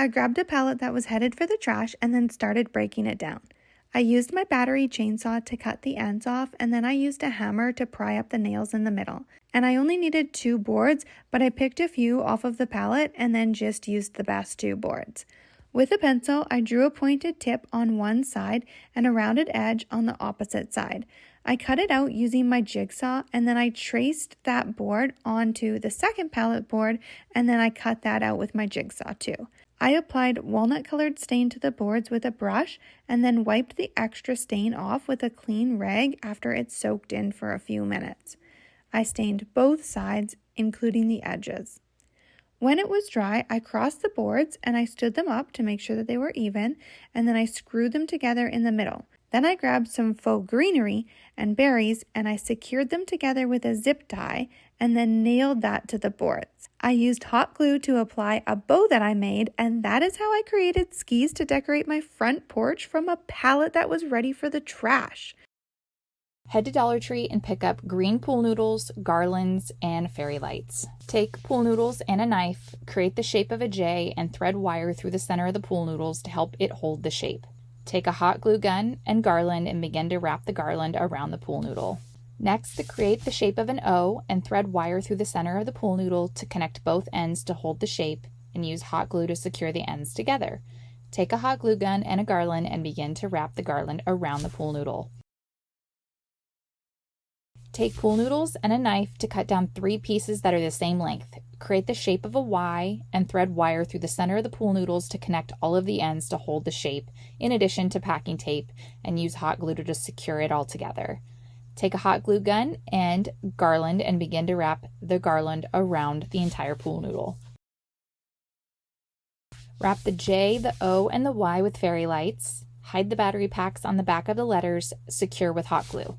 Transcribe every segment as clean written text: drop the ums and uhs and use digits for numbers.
I grabbed a pallet that was headed for the trash and then started breaking it down. I used my battery chainsaw to cut the ends off, and then I used a hammer to pry up the nails in the middle. And I only needed 2 boards, but I picked a few off of the pallet and then just used the best 2 boards. With a pencil, I drew a pointed tip on one side and a rounded edge on the opposite side. I cut it out using my jigsaw, and then I traced that board onto the second pallet board, and then I cut that out with my jigsaw too. I applied walnut-colored stain to the boards with a brush and then wiped the extra stain off with a clean rag after it soaked in for a few minutes. I stained both sides, including the edges. When it was dry, I crossed the boards and I stood them up to make sure that they were even, and then I screwed them together in the middle. Then I grabbed some faux greenery and berries and I secured them together with a zip tie and then nailed that to the boards. I used hot glue to apply a bow that I made, and that is how I created skis to decorate my front porch from a pallet that was ready for the trash. Head to Dollar Tree and pick up green pool noodles, garlands, and fairy lights. Take pool noodles and a knife, create the shape of a J, and thread wire through the center of the pool noodles to help it hold the shape. Take a hot glue gun and garland and begin to wrap the garland around the pool noodle. Next, create the shape of an O and thread wire through the center of the pool noodle to connect both ends to hold the shape, and use hot glue to secure the ends together. Take a hot glue gun and a garland and begin to wrap the garland around the pool noodle. Take pool noodles and a knife to cut down 3 pieces that are the same length. Create the shape of a Y and thread wire through the center of the pool noodles to connect all of the ends to hold the shape, in addition to packing tape, and use hot glue to secure it all together. Take a hot glue gun and garland and begin to wrap the garland around the entire pool noodle. Wrap the J, the O, and the Y with fairy lights. Hide the battery packs on the back of the letters, secure with hot glue.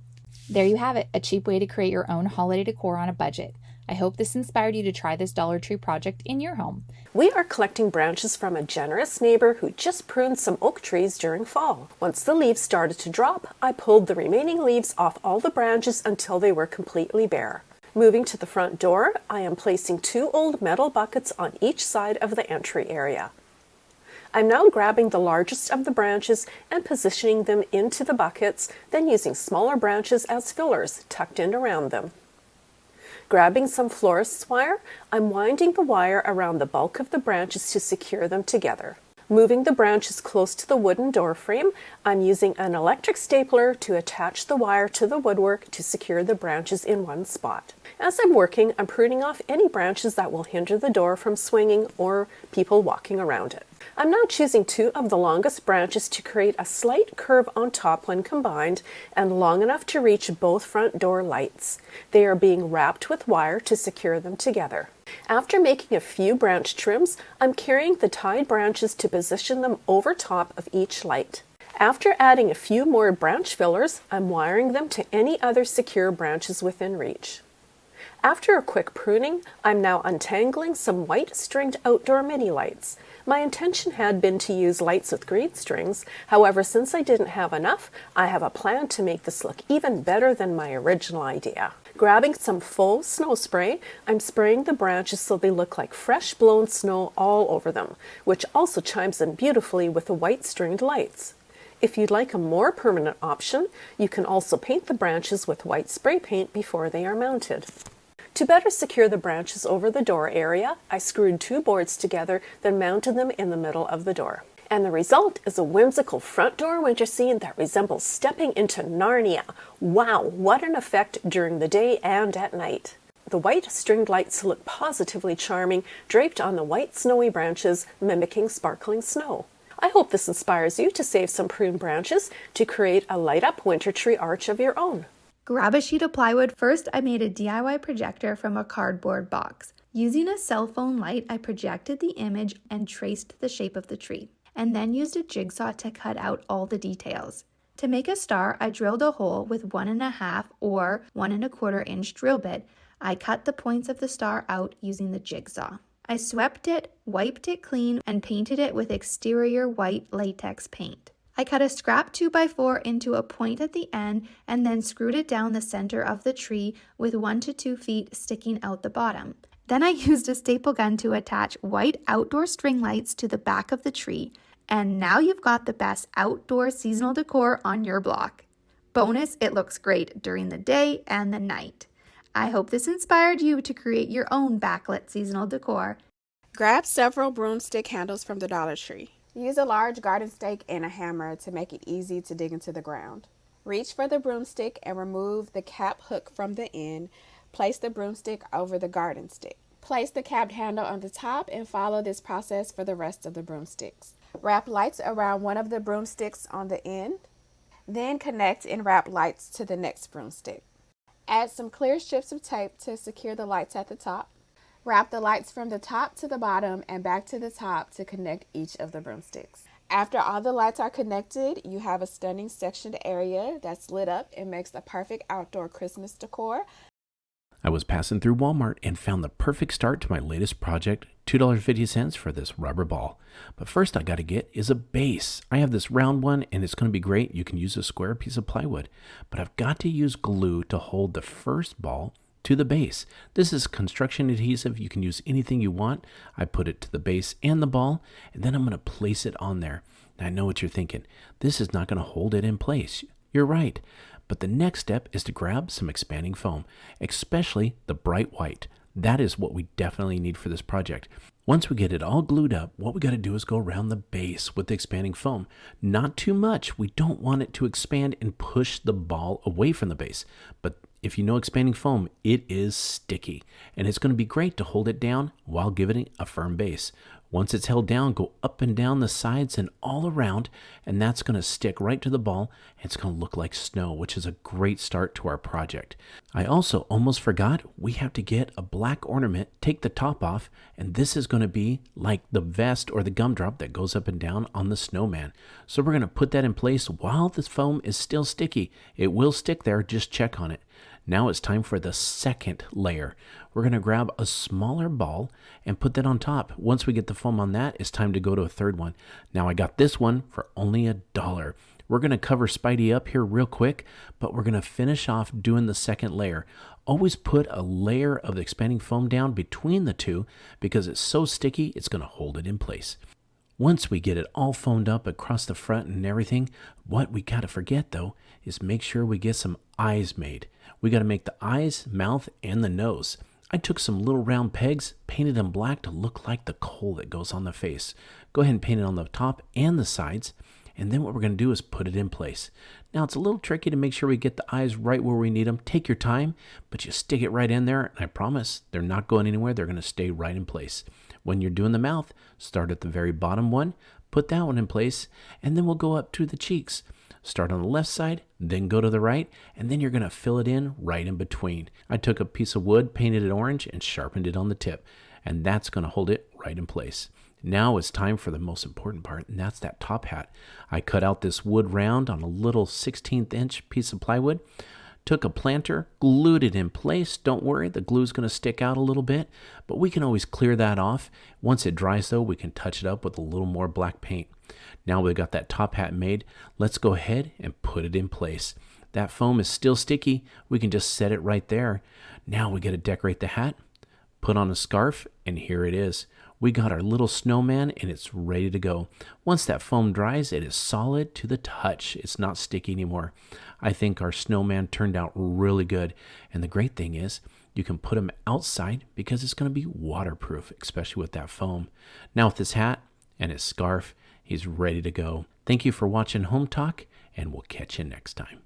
There you have it, a cheap way to create your own holiday decor on a budget. I hope this inspired you to try this Dollar Tree project in your home. We are collecting branches from a generous neighbor who just pruned some oak trees during fall. Once the leaves started to drop, I pulled the remaining leaves off all the branches until they were completely bare. Moving to the front door, I am placing 2 old metal buckets on each side of the entry area. I'm now grabbing the largest of the branches and positioning them into the buckets, then using smaller branches as fillers tucked in around them. Grabbing some florist's wire, I'm winding the wire around the bulk of the branches to secure them together. Moving the branches close to the wooden door frame, I'm using an electric stapler to attach the wire to the woodwork to secure the branches in one spot. As I'm working, I'm pruning off any branches that will hinder the door from swinging or people walking around it. I'm now choosing 2 of the longest branches to create a slight curve on top when combined and long enough to reach both front door lights. They are being wrapped with wire to secure them together. After making a few branch trims, I'm carrying the tied branches to position them over top of each light. After adding a few more branch fillers, I'm wiring them to any other secure branches within reach. After a quick pruning, I'm now untangling some white stringed outdoor mini lights. My intention had been to use lights with green strings. However, since I didn't have enough, I have a plan to make this look even better than my original idea. Grabbing some faux snow spray, I'm spraying the branches so they look like fresh blown snow all over them, which also chimes in beautifully with the white stringed lights. If you'd like a more permanent option, you can also paint the branches with white spray paint before they are mounted. To better secure the branches over the door area, I screwed 2 boards together, then mounted them in the middle of the door. And the result is a whimsical front door winter scene that resembles stepping into Narnia. Wow, what an effect during the day and at night. The white stringed lights look positively charming, draped on the white snowy branches, mimicking sparkling snow. I hope this inspires you to save some pruned branches to create a light-up winter tree arch of your own. Grab a sheet of plywood. First, I made a DIY projector from a cardboard box. Using a cell phone light, I projected the image and traced the shape of the tree, and then used a jigsaw to cut out all the details. To make a star, I drilled a hole with 1.5 or 1.25 inch drill bit. I cut the points of the star out using the jigsaw. I swept it, wiped it clean, and painted it with exterior white latex paint. I cut a scrap 2x4 into a point at the end and then screwed it down the center of the tree with 1 to 2 feet sticking out the bottom. Then I used a staple gun to attach white outdoor string lights to the back of the tree, and now you've got the best outdoor seasonal decor on your block. Bonus, it looks great during the day and the night. I hope this inspired you to create your own backlit seasonal decor. Grab several broomstick handles from the Dollar Tree. Use a large garden stake and a hammer to make it easy to dig into the ground. Reach for the broomstick and remove the cap hook from the end. Place the broomstick over the garden stick. Place the capped handle on the top and follow this process for the rest of the broomsticks. Wrap lights around one of the broomsticks on the end. Then connect and wrap lights to the next broomstick. Add some clear strips of tape to secure the lights at the top. Wrap the lights from the top to the bottom and back to the top to connect each of the broomsticks. After all the lights are connected, you have a stunning sectioned area that's lit up and makes the perfect outdoor Christmas decor. I was passing through Walmart and found the perfect start to my latest project, $2.50 for this rubber ball. But first I got to get is a base. I have this round one and it's going to be great. You can use a square piece of plywood, but I've got to use glue to hold the first ball to the base. This is construction adhesive. You can use anything you want. I put it to the base and the ball, and then I'm going to place it on there. Now I know what you're thinking. This is not going to hold it in place. You're right. But the next step is to grab some expanding foam, especially the bright white. That is what we definitely need for this project. Once we get it all glued up, what we got to do is go around the base with the expanding foam. Not too much. We don't want it to expand and push the ball away from the base. But if you know expanding foam, it is sticky, and it's going to be great to hold it down while giving it a firm base. Once it's held down, go up and down the sides and all around, and that's going to stick right to the ball. It's going to look like snow, which is a great start to our project. I also almost forgot, we have to get a black ornament, take the top off, and this is going to be like the vest or the gumdrop that goes up and down on the snowman. So we're going to put that in place while the foam is still sticky. It will stick there, just check on it. Now it's time for the second layer. We're going to grab a smaller ball and put that on top. Once we get the foam on that, it's time to go to a third one. Now I got this one for only $1. We're going to cover Spidey up here real quick, but we're going to finish off doing the second layer. Always put a layer of the expanding foam down between the two because it's so sticky, it's going to hold it in place. Once we get it all foamed up across the front and everything, what we got to forget though is make sure we get some eyes made. We got to make the eyes, mouth, and the nose. I took some little round pegs, painted them black to look like the coal that goes on the face. Go ahead and paint it on the top and the sides, and then what we're going to do is put it in place. Now it's a little tricky to make sure we get the eyes right where we need them. Take your time, but you stick it right in there, and I promise they're not going anywhere. They're going to stay right in place. When you're doing the mouth, start at the very bottom one, put that one in place, and then we'll go up to the cheeks. Start on the left side, then go to the right, and then you're going to fill it in right in between. I took a piece of wood, painted it orange, and sharpened it on the tip, and that's going to hold it right in place. Now it's time for the most important part, and that's that top hat. I cut out this wood round on a little 16th inch piece of plywood, took a planter, glued it in place. Don't worry, the glue's going to stick out a little bit, but we can always clear that off. Once it dries though, we can touch it up with a little more black paint. Now we've got that top hat made, let's go ahead and put it in place. That foam is still sticky. We can just set it right there. Now we got to decorate the hat, put on a scarf, and here it is. We got our little snowman and it's ready to go. Once that foam dries, it is solid to the touch. It's not sticky anymore. I think our snowman turned out really good. And the great thing is you can put him outside because it's going to be waterproof, especially with that foam. Now with this hat and his scarf, he's ready to go. Thank you for watching Home Talk, and we'll catch you next time.